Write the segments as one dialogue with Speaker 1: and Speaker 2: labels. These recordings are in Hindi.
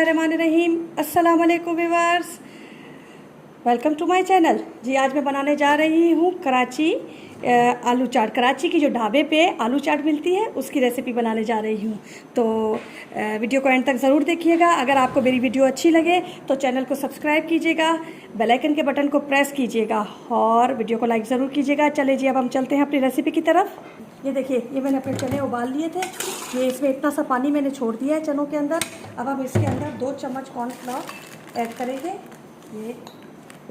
Speaker 1: बिस्मिल्लाहिर्रहमानिर्रहीम। अस्सलाम वालेकुम viewers, welcome to my channel. जी आज मैं बनाने जा रही हूँ कराची आलू चाट। कराची की जो ढाबे पे आलू चाट मिलती है उसकी रेसिपी बनाने जा रही हूँ। तो वीडियो को एंड तक ज़रूर देखिएगा। अगर आपको मेरी वीडियो अच्छी लगे तो चैनल को सब्सक्राइब कीजिएगा, बेल आइकन के बटन को प्रेस कीजिएगा और वीडियो को लाइक ज़रूर कीजिएगा। चले जी अब हम चलते हैं अपनी रेसिपी की तरफ। ये देखिए, ये मैंने अपने चने उबाल लिए थे। ये इसमें इतना सा पानी मैंने छोड़ दिया है चनों के अंदर। अब हम इसके अंदर 2 चम्मच कॉर्नफ्लोर ऐड करेंगे। ये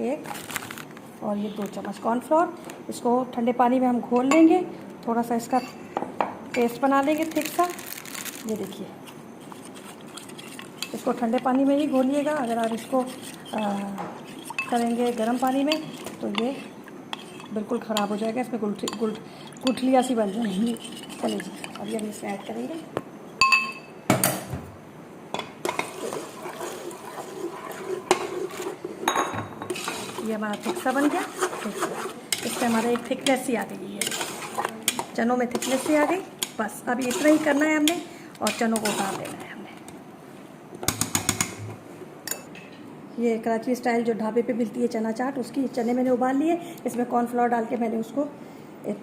Speaker 1: 1 और ये 2 चम्मच कॉर्नफ्लोर। इसको ठंडे पानी में हम घोल लेंगे, थोड़ा सा इसका पेस्ट बना लेंगे थिक सा। ये देखिए, इसको ठंडे पानी में ही घोलिएगा। अगर आप इसको करेंगे गर्म पानी में तो ये बिल्कुल ख़राब हो जाएगा, इसमें गुठलियाँ सी बन जाएंगी। चलिए जी, अभी हम इसमें ऐड करेंगे। ये हमारा थिक सा बन गया। इससे हमारा एक थिकनेस सी आ गई है, चनों में थिकनेस सी आ गई। बस अभी इतना ही करना है हमने और चनों को उतार देना है हमने। ये कराची स्टाइल जो ढाबे पे मिलती है चना चाट, उसकी चने मैंने उबाल लिए। इसमें कॉर्नफ्लोर डाल के मैंने उसको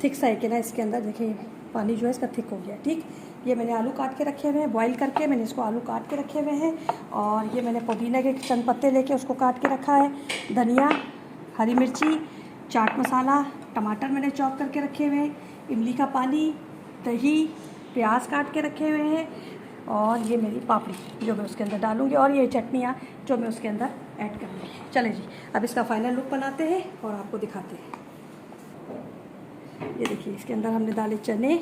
Speaker 1: थिक सा है ना, इसके अंदर देखिए पानी जो है इसका थिक हो गया। ठीक, ये मैंने आलू काट के रखे हुए हैं, बॉईल करके मैंने इसको आलू काट के रखे हुए हैं। और ये मैंने पुदीने के चंद पत्ते लेके उसको काट के रखा है, धनिया, हरी मिर्ची, चाट मसाला, टमाटर मैंने चॉप करके रखे हुए हैं, इमली का पानी, दही, प्याज काट के रखे हुए हैं और ये मेरी पापड़ी जो मैं उसके अंदर डालूँगी और ये चटनियाँ जो मैं उसके अंदर ऐड करूँगी। चले जी, अब इसका फाइनल लुक बनाते हैं और आपको दिखाते हैं। ये देखिए, इसके अंदर हमने डाले चने,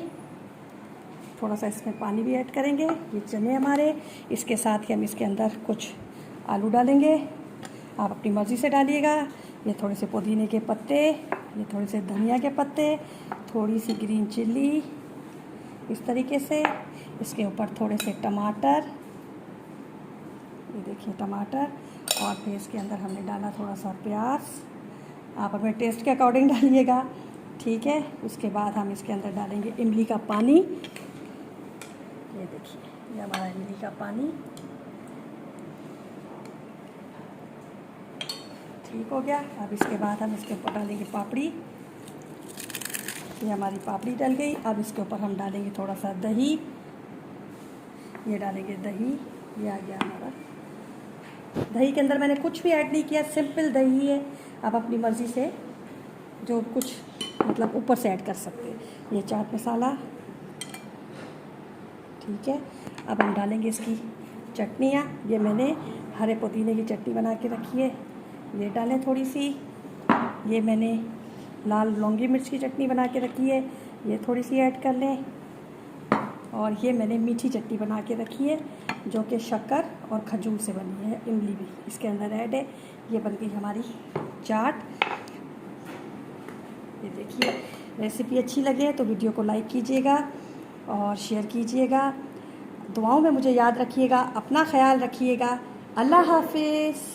Speaker 1: थोड़ा सा इसमें पानी भी ऐड करेंगे। ये चने हमारे, इसके साथ ही हम इसके अंदर कुछ आलू डालेंगे, आप अपनी मर्ज़ी से डालिएगा। ये थोड़े से पुदीने के पत्ते, ये थोड़े से धनिया के पत्ते, थोड़ी सी ग्रीन चिल्ली, इस तरीके से। इसके ऊपर थोड़े से टमाटर, ये देखिए टमाटर, और फिर इसके अंदर हमने डाला थोड़ा सा प्याज। आप अपने टेस्ट के अकॉर्डिंग डालिएगा, ठीक है। उसके बाद हम इसके अंदर डालेंगे इमली का पानी। ये देखिए, ये हमारा इमली का पानी ठीक हो गया। अब इसके बाद हम इसके ऊपर डालेंगे पापड़ी। ये हमारी पापड़ी डल गई। अब इसके ऊपर हम डालेंगे थोड़ा सा दही। ये डालेंगे दही, ये आ गया हमारा। दही के अंदर मैंने कुछ भी ऐड नहीं किया, सिंपल दही है। आप अपनी मर्ज़ी से जो कुछ मतलब ऊपर से ऐड कर सकते हैं। ये चाट मसाला, ठीक है। अब हम डालेंगे इसकी चटनियाँ। ये मैंने हरे पुदीने की चटनी बना के रखी है, ये डालें थोड़ी सी। ये मैंने लाल लौंगी मिर्च की चटनी बना के रखी है, ये थोड़ी सी ऐड कर लें। और ये मैंने मीठी चटनी बना के रखी है जो कि शक्कर और खजूर से बनी है, इमली भी इसके अंदर ऐड है। ये बन गई हमारी चाट। ये देखिए, रेसिपी अच्छी लगे तो वीडियो को लाइक कीजिएगा और शेयर कीजिएगा। दुआओं में मुझे याद रखिएगा, अपना ख्याल रखिएगा। अल्लाह हाफिज़।